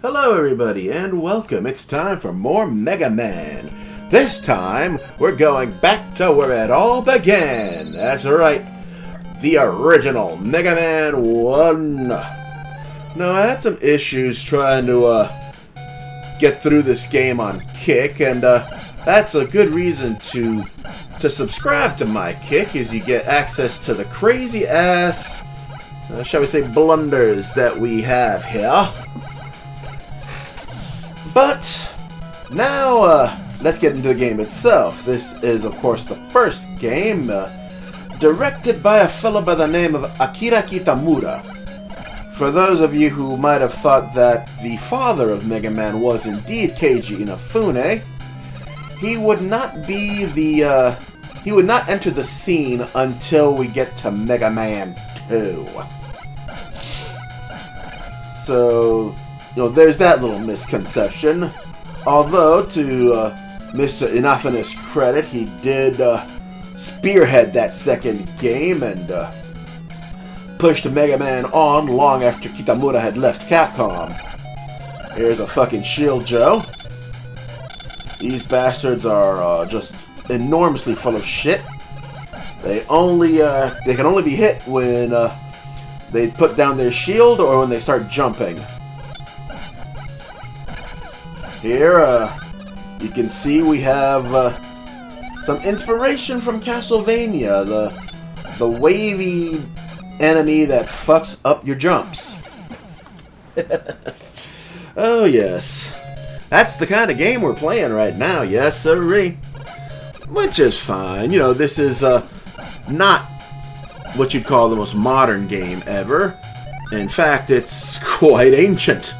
Hello everybody and welcome. It's time for more Megaman. This time we're going back to where it all began. That's right. The original Megaman 1. Now I had some issues trying to get through this game on Kick, and that's a good reason to subscribe to my Kick, is you get access to the crazy ass, shall we say, blunders that we have here. But now, let's get into the game itself. This is, of course, the first game, directed by a fellow by the name of Akira Kitamura. For those of you who might have thought that the father of Mega Man was indeed Keiji Inafune, he would not be the, he would not enter the scene until we get to Mega Man 2. So, there's that little misconception. Although, to Mr. Inafune's credit, he did spearhead that second game and pushed Mega Man on long after Kitamura had left Capcom. Here's a fucking Shield Joe. These bastards are just enormously full of shit. They can only be hit when they put down their shield or when they start jumping. Here, you can see we have some inspiration from Castlevania, the wavy enemy that fucks up your jumps. Oh yes, that's the kind of game we're playing right now, yes sirree. Which is fine, this is not what you'd call the most modern game ever. In fact, it's quite ancient,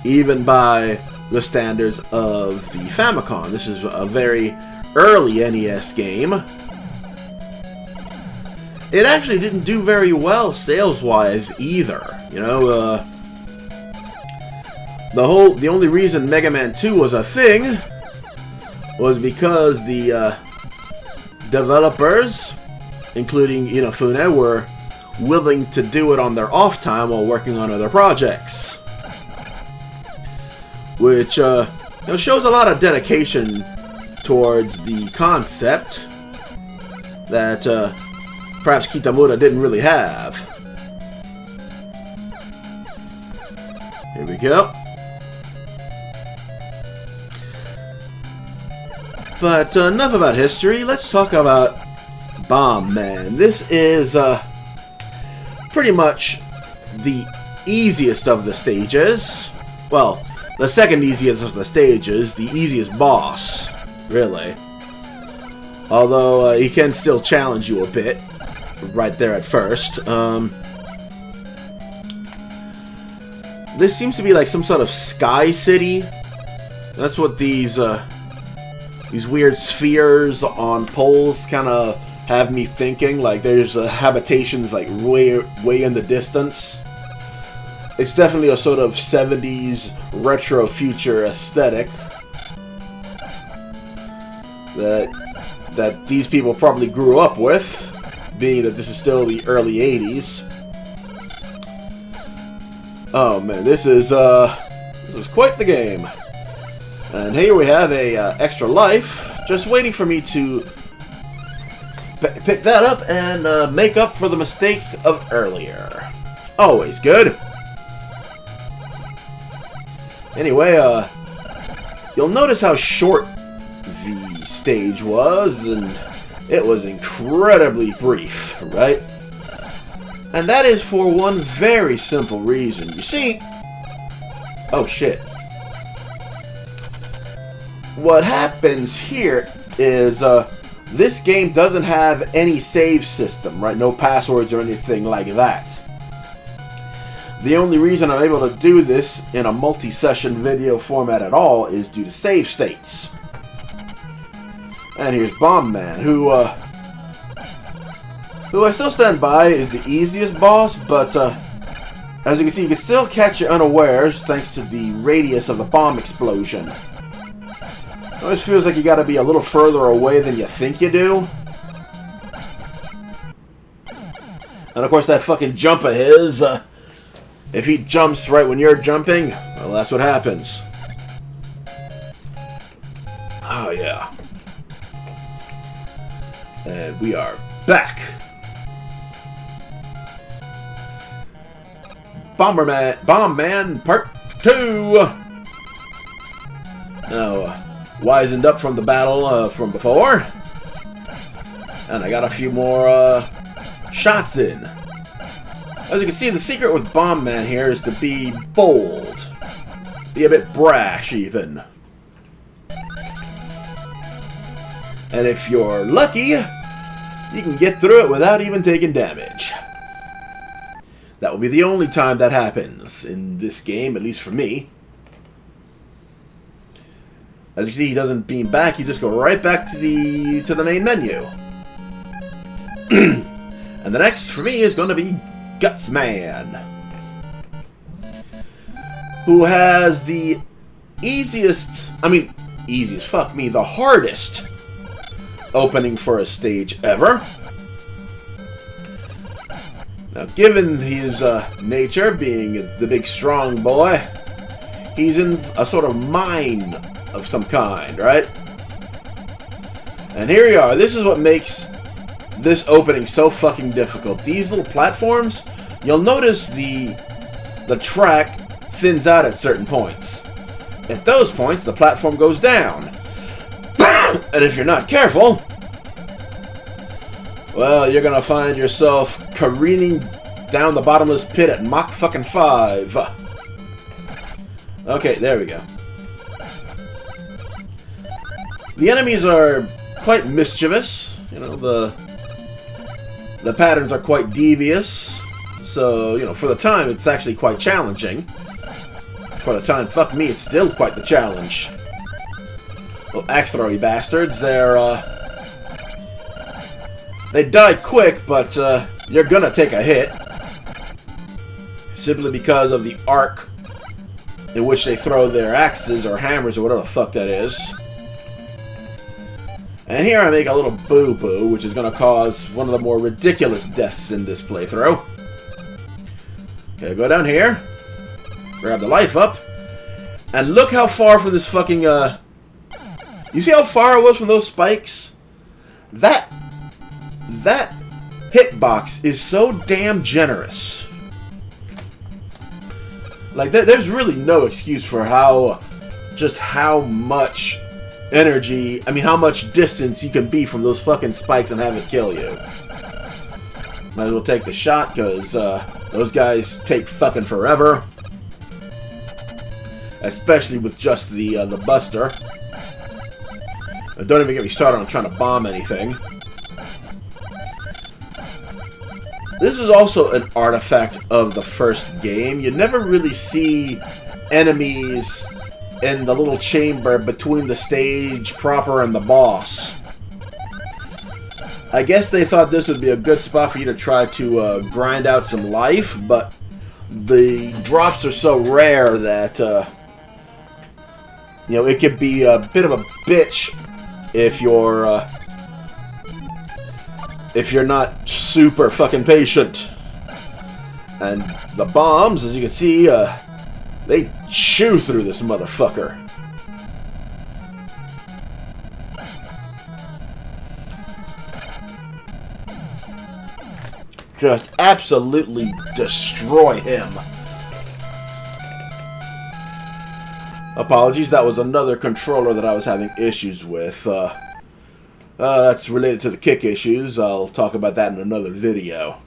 even by the standards of the Famicom. This is a very early NES game. It actually didn't do very well sales-wise either. The only reason Mega Man 2 was a thing was because the developers, including Inafune, were willing to do it on their off time while working on other projects. Which shows a lot of dedication towards the concept that perhaps Kitamura didn't really have. Here we go. But enough about history. Let's talk about Bomb Man. This is pretty much the easiest of the stages. Well, the second easiest of the stages, the easiest boss, really. Although he can still challenge you a bit, right there at first. This seems to be like some sort of sky city. That's what these weird spheres on poles kind of have me thinking. Like there's habitations like way in the distance. It's definitely a sort of 70s retro future aesthetic that these people probably grew up with, being that this is still the early 80s. Oh man, this is quite the game. And here we have a extra life, just waiting for me to pick that up and make up for the mistake of earlier. Always good. Anyway, you'll notice how short the stage was, and it was incredibly brief, right? And that is for one very simple reason. You see... Oh, shit. What happens here is, this game doesn't have any save system, right? No passwords or anything like that. The only reason I'm able to do this in a multi-session video format at all is due to save states. And here's Bomb Man, who I still stand by is the easiest boss, but as you can still catch you unawares thanks to the radius of the bomb explosion. It always feels like you gotta be a little further away than you think you do. And of course that fucking jump of his, If he jumps right when you're jumping, well, that's what happens. Oh, yeah. And we are back. Bomb Man Part 2. Now, wizened up from the battle from before. And I got a few more shots in. As you can see, the secret with Bomb Man here is to be bold. Be a bit brash, even. And if you're lucky, you can get through it without even taking damage. That will be the only time that happens in this game, at least for me. As you can see, he doesn't beam back, you just go right back to the main menu. And the next for me is going to be Gutsman, who has the easiest, fuck me, the hardest opening for a stage ever. Now, given his nature, being the big strong boy, he's in a sort of mine of some kind, right? And here you are. This is what makes this opening so fucking difficult. These little platforms, you'll notice the track thins out at certain points. At those points, the platform goes down. And if you're not careful, well, you're gonna find yourself careening down the bottomless pit at Mach fucking 5. Okay, there we go. The enemies are quite mischievous. You know, the patterns are quite devious. So, you know, for the time, it's actually quite challenging. For the time, fuck me, it's still quite the challenge. Little axe-throwy bastards, they die quick, but you're gonna take a hit. Simply because of the arc in which they throw their axes or hammers or whatever the fuck that is. And here I make a little boo-boo, which is gonna cause one of the more ridiculous deaths in this playthrough. Okay, go down here. Grab the life up. And look how far from this fucking, You see how far it was from those spikes? That hitbox is so damn generous. Like, there's really no excuse for how much energy, how much distance you can be from those fucking spikes and have it kill you. Might as well take the shot, because those guys take fucking forever. Especially with just the buster. Don't even get me started on trying to bomb anything. This is also an artifact of the first game. You never really see enemies in the little chamber between the stage proper and the boss. I guess they thought this would be a good spot for you to try to grind out some life, but the drops are so rare that you know, it could be a bit of a bitch if you're not super fucking patient. And the bombs, as you can see, they chew through this motherfucker. Just absolutely destroy him. Apologies, that was another controller that I was having issues with. That's related to the kick issues. I'll talk about that in another video.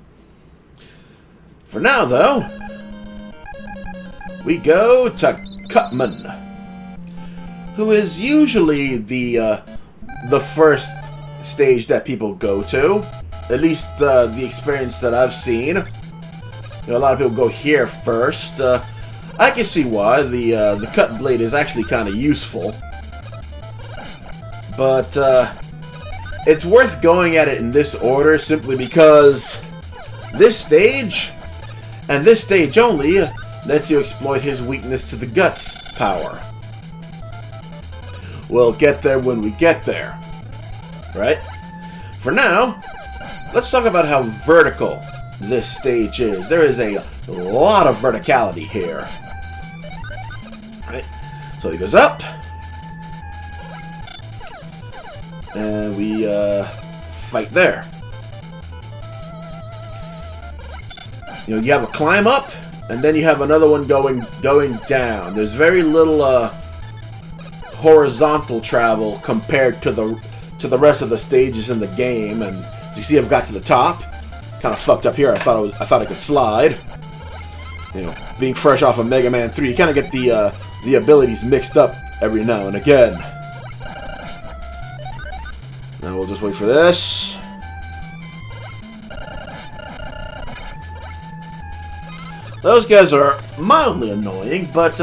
For now, though, we go to Cutman, who is usually the first stage that people go to. At least the experience that I've seen. You know, a lot of people go here first. I can see why. The cut blade is actually kind of useful. But it's worth going at it in this order simply because this stage, and this stage only, lets you exploit his weakness to the guts power. We'll get there when we get there. Right? For now, let's talk about how vertical this stage is. There is a lot of verticality here. Right? So he goes up. And we fight there. You know, you have a climb up, and then you have another one going down. There's very little horizontal travel compared to the rest of the stages in the game. And as you see, I've got to the top. Kind of fucked up here. I thought I could slide. You know, being fresh off of Megaman 3, you kind of get the abilities mixed up every now and again. Now we'll just wait for this. Those guys are mildly annoying, but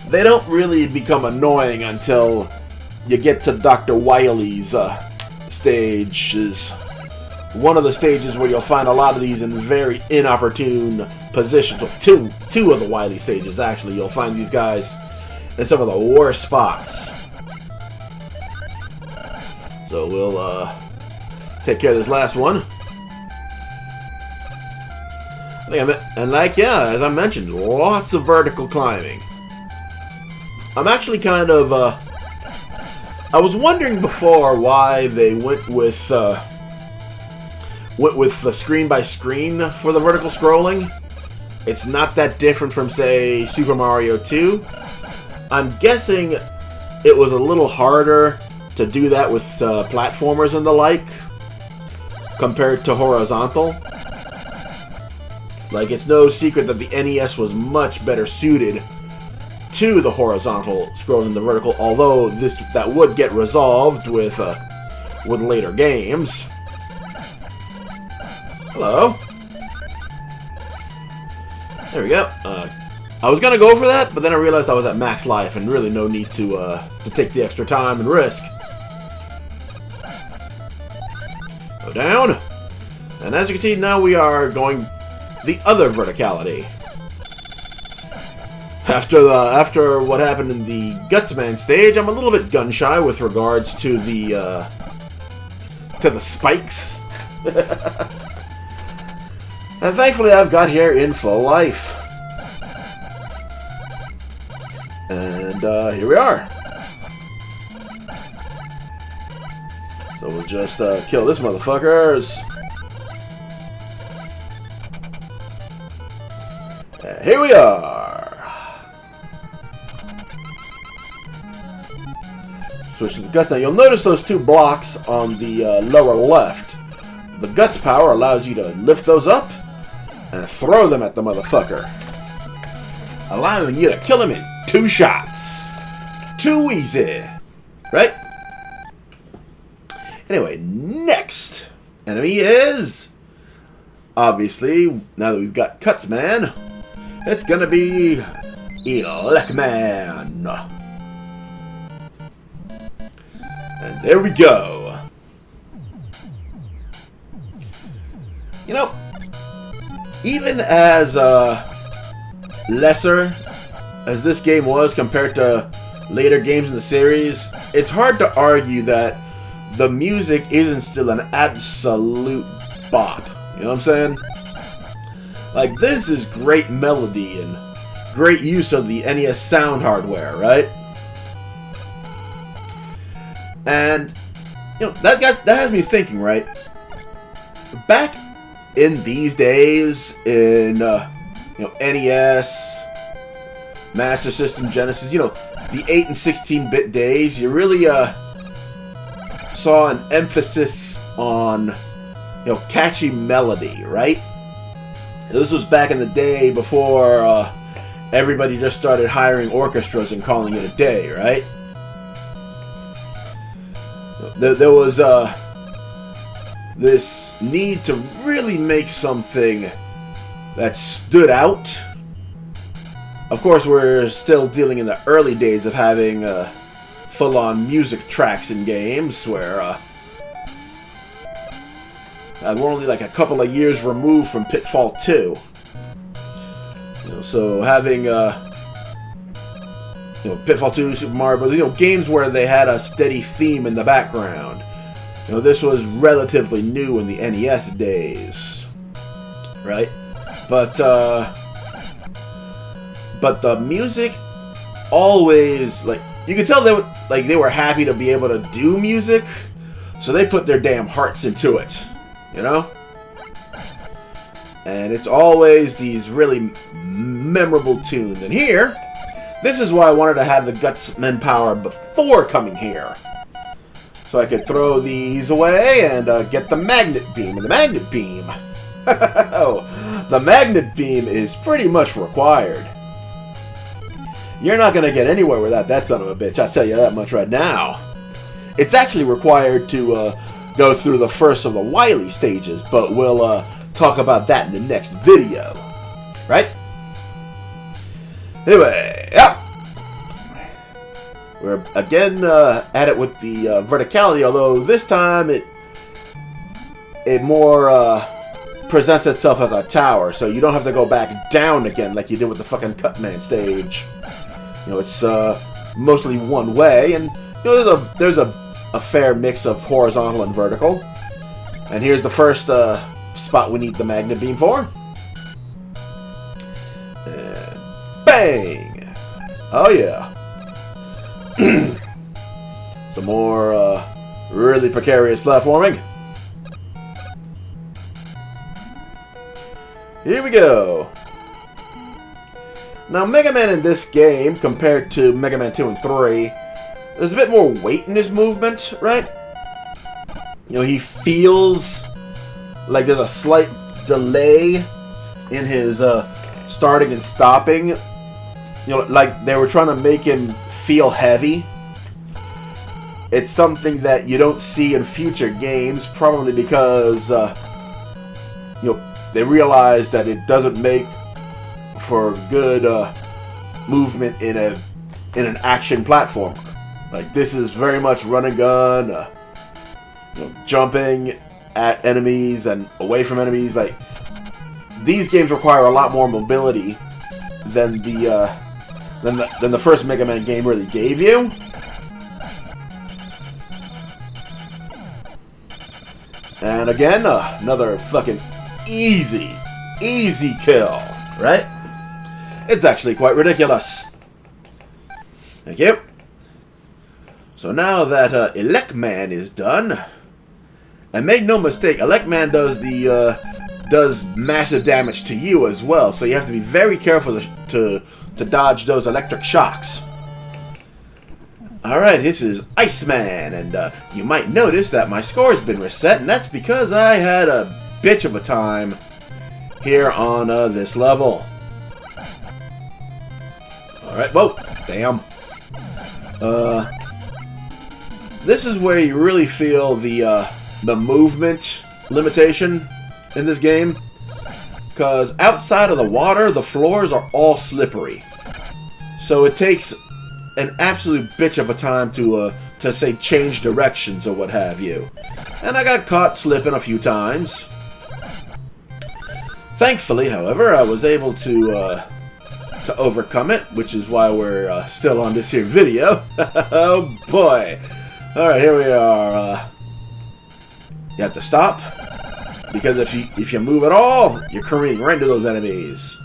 they don't really become annoying until you get to Dr. Wily's stages. One of the stages where you'll find a lot of these in very inopportune positions. Well, two of the Wily stages, actually. You'll find these guys in some of the worst spots. So we'll take care of this last one. As I mentioned, lots of vertical climbing. I'm actually kind of, I was wondering before why they went with the screen by screen for the vertical scrolling. It's not that different from, say, Super Mario 2. I'm guessing it was a little harder to do that with platformers and the like compared to horizontal. Like, it's no secret that the NES was much better suited to the horizontal scrolling than the vertical, although that would get resolved with later games. Hello. There we go. I was gonna go for that, but then I realized I was at max life and really no need to take the extra time and risk. Go down, and as you can see, now we are going the other verticality. After what happened in the Gutsman stage, I'm a little bit gun shy with regards to the spikes. And thankfully, I've got here in full life. And here we are. So we'll just kill this motherfuckers. And here we are. Switch to the guts. Now you'll notice those two blocks on the lower left. The guts power allows you to lift those up and throw them at the motherfucker, allowing you to kill him in 2 shots. Too easy, right? Anyway, next enemy is, obviously, now that we've got Gutsman, it's gonna be Megaman. And there we go. You know, even as lesser as this game was compared to later games in the series, it's hard to argue that the music isn't still an absolute bop. You know what I'm saying? Like, this is great melody and great use of the NES sound hardware, right? And, you know, that has me thinking, right? Back in these days, in NES, Master System, Genesis, you know, the 8 and 16-bit days, you really saw an emphasis on, you know, catchy melody, right? This was back in the day before everybody just started hiring orchestras and calling it a day, right? There was this need to really make something that stood out. Of course, we're still dealing in the early days of having full-on music tracks in games, where we're only like a couple of years removed from Pitfall 2. You know, so having Pitfall 2, Super Mario Bros., games where they had a steady theme in the background. You know, this was relatively new in the NES days. right? But the music always, like, you could tell they were happy to be able to do music, so they put their damn hearts into it, you know? And it's always these really memorable tunes. And here, this is why I wanted to have the Gutsman power before coming here. So I could throw these away and get the magnet beam. And the magnet beam, the magnet beam is pretty much required. You're not going to get anywhere without that son of a bitch, I'll tell you that much right now. It's actually required to go through the first of the Wily stages, but we'll talk about that in the next video. Right? Anyway, yeah. We're again at it with the verticality, although this time it more presents itself as a tower, so you don't have to go back down again like you did with the fucking Cutman stage. You know, it's mostly one way, and you know there's a fair mix of horizontal and vertical. And here's the first spot we need the magnet beam for. And bang! Oh yeah. Some more really precarious platforming. Here we go. Now, Megaman in this game, compared to Megaman 2 and 3, there's a bit more weight in his movement, right? You know, he feels like there's a slight delay in his starting and stopping. You know, like they were trying to make him feel heavy. It's something that you don't see in future games, probably because, you know, they realize that it doesn't make for good movement in an action platformer. Like, this is very much run and gun, you know, jumping at enemies and away from enemies. Like, these games require a lot more mobility than the first Mega Man game really gave you. And again, another fucking easy kill, right? It's actually quite ridiculous. Thank you. So now that Megaman is done, and make no mistake, Megaman does massive damage to you as well. So you have to be very careful to dodge those electric shocks. Alright, this is Iceman, and you might notice that my score's been reset, and that's because I had a bitch of a time here on this level. Alright, whoa, damn. This is where you really feel the movement limitation in this game, because outside of the water, the floors are all slippery. So it takes an absolute bitch of a time to say change directions or what have you. And I got caught slipping a few times. Thankfully, however, I was able to overcome it, which is why we're still on this here video. Oh boy! Alright, here we are. You have to stop, because if you move at all, you're careening right into those enemies.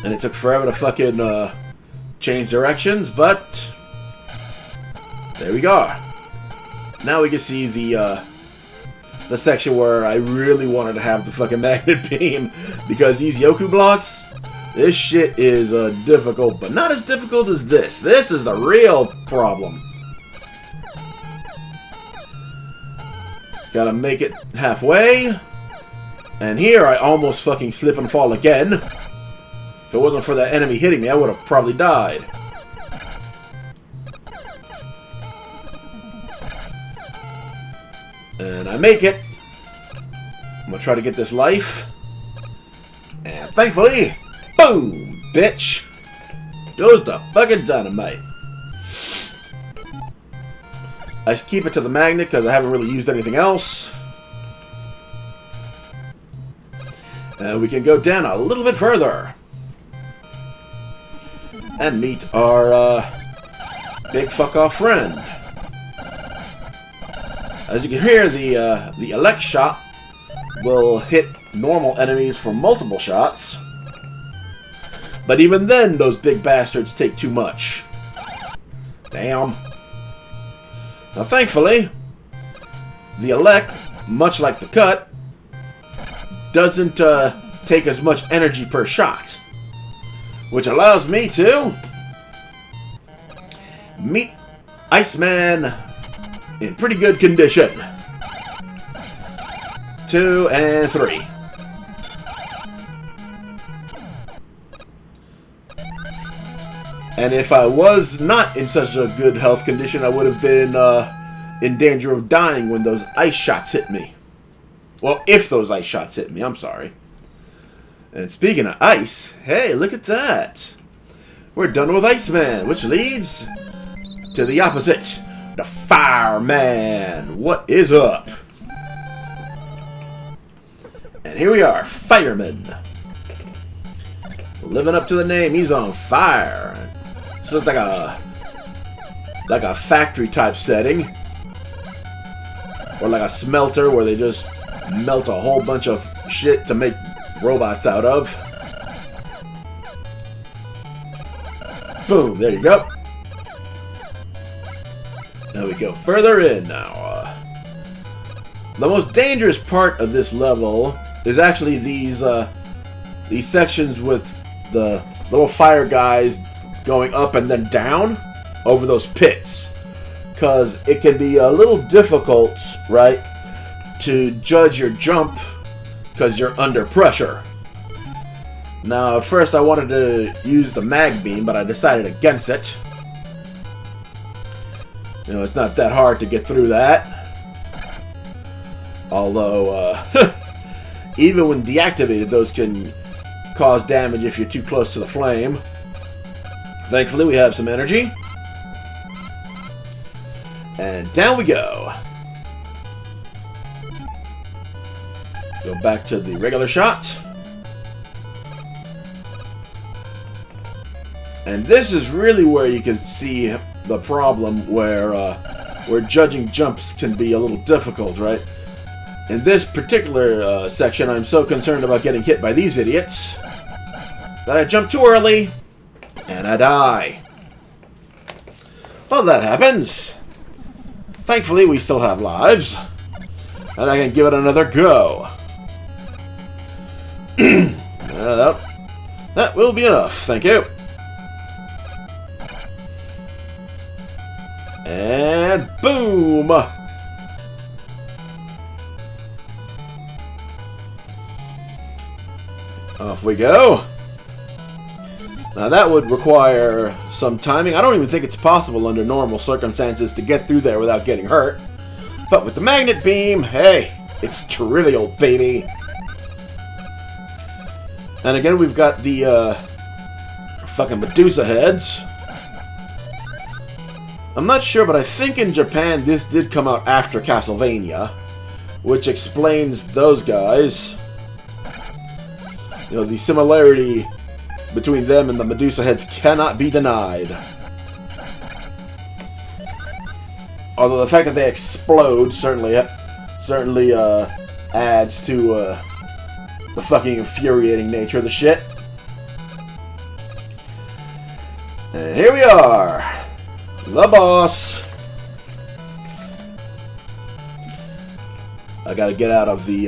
And it took forever to fucking change directions, but there we go. Now we can see the section where I really wanted to have the fucking magnet beam, because these Yoku blocks, this shit is difficult, but not as difficult as this. This is the real problem. Gotta make it halfway, and here I almost fucking slip and fall again. If it wasn't for that enemy hitting me, I would have probably died. And I make it. I'm gonna try to get this life. And thankfully, boom, bitch, goes the fucking dynamite. I keep it to the magnet because I haven't really used anything else. And we can go down a little bit further and meet our big fuck-off friend. As you can hear, the elect shot will hit normal enemies for multiple shots. But even then, those big bastards take too much. Damn. Now, thankfully, the elect, much like the cut, doesn't take as much energy per shot, which allows me to meet Iceman in pretty good condition. 2 and 3. And if I was not in such a good health condition, I would have been in danger of dying when those ice shots hit me. Well, if those ice shots hit me, I'm sorry. And speaking of ice, hey, look at that. We're done with Iceman, which leads to the opposite. The Fireman. What is up? And here we are, Fireman. Living up to the name, he's on fire. So it's like a factory type setting. Or like a smelter where they just melt a whole bunch of shit to make robots out of. Boom, there you go. Now we go further in now. The most dangerous part of this level is actually these sections with the little fire guys going up and then down over those pits. Because it can be a little difficult, right, to judge your jump because you're under pressure. Now, at first I wanted to use the mag beam, but I decided against it. You know, it's not that hard to get through that. Although, even when deactivated, those can cause damage if you're too close to the flame. Thankfully, we have some energy. And down we go. Go back to the regular shot. And this is really where you can see the problem where judging jumps can be a little difficult, right? In this particular section, I'm so concerned about getting hit by these idiots that I jump too early and I die. Well, that happens. Thankfully, we still have lives, and I can give it another go. That will be enough, thank you. And boom! Off we go. Now that would require some timing. I don't even think it's possible under normal circumstances to get through there without getting hurt. But with the magnet beam, hey, it's trivial, baby. And again, we've got the fucking Medusa heads. I'm not sure, but I think in Japan this did come out after Castlevania, which explains those guys. You know, the similarity between them and the Medusa heads cannot be denied. Although the fact that they explode certainly adds to the fucking infuriating nature of the shit. And here we are, the boss. I gotta get out of the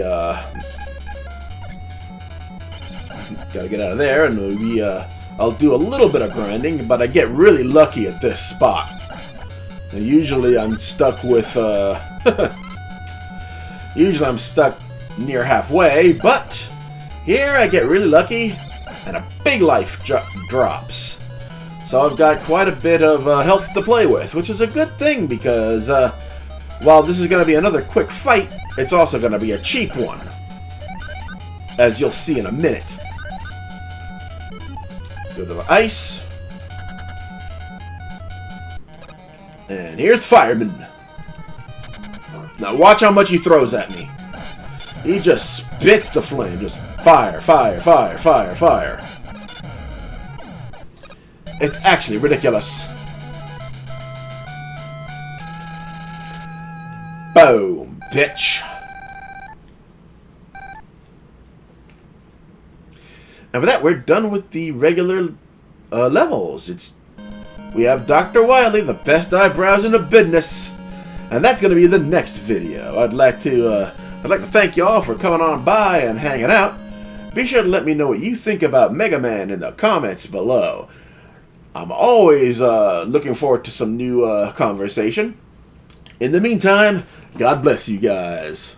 gotta get out of there, and maybe I'll do a little bit of grinding, but I get really lucky at this spot. Now, usually I'm stuck with usually I'm stuck near halfway, but here I get really lucky and a big life drops. So I've got quite a bit of health to play with, which is a good thing because while this is going to be another quick fight, it's also going to be a cheap one, as you'll see in a minute. Go to the ice. And here's Fireman. Now watch how much he throws at me. He just spits the flame. Just fire, fire, fire, fire, fire. It's actually ridiculous. Boom, bitch. And with that, we're done with the regular levels. We have Dr. Wily, the best eyebrows in the business, and that's going to be the next video. I'd like to thank y'all for coming on by and hanging out. Be sure to let me know what you think about Megaman in the comments below. I'm always looking forward to some new conversation. In the meantime, God bless you guys.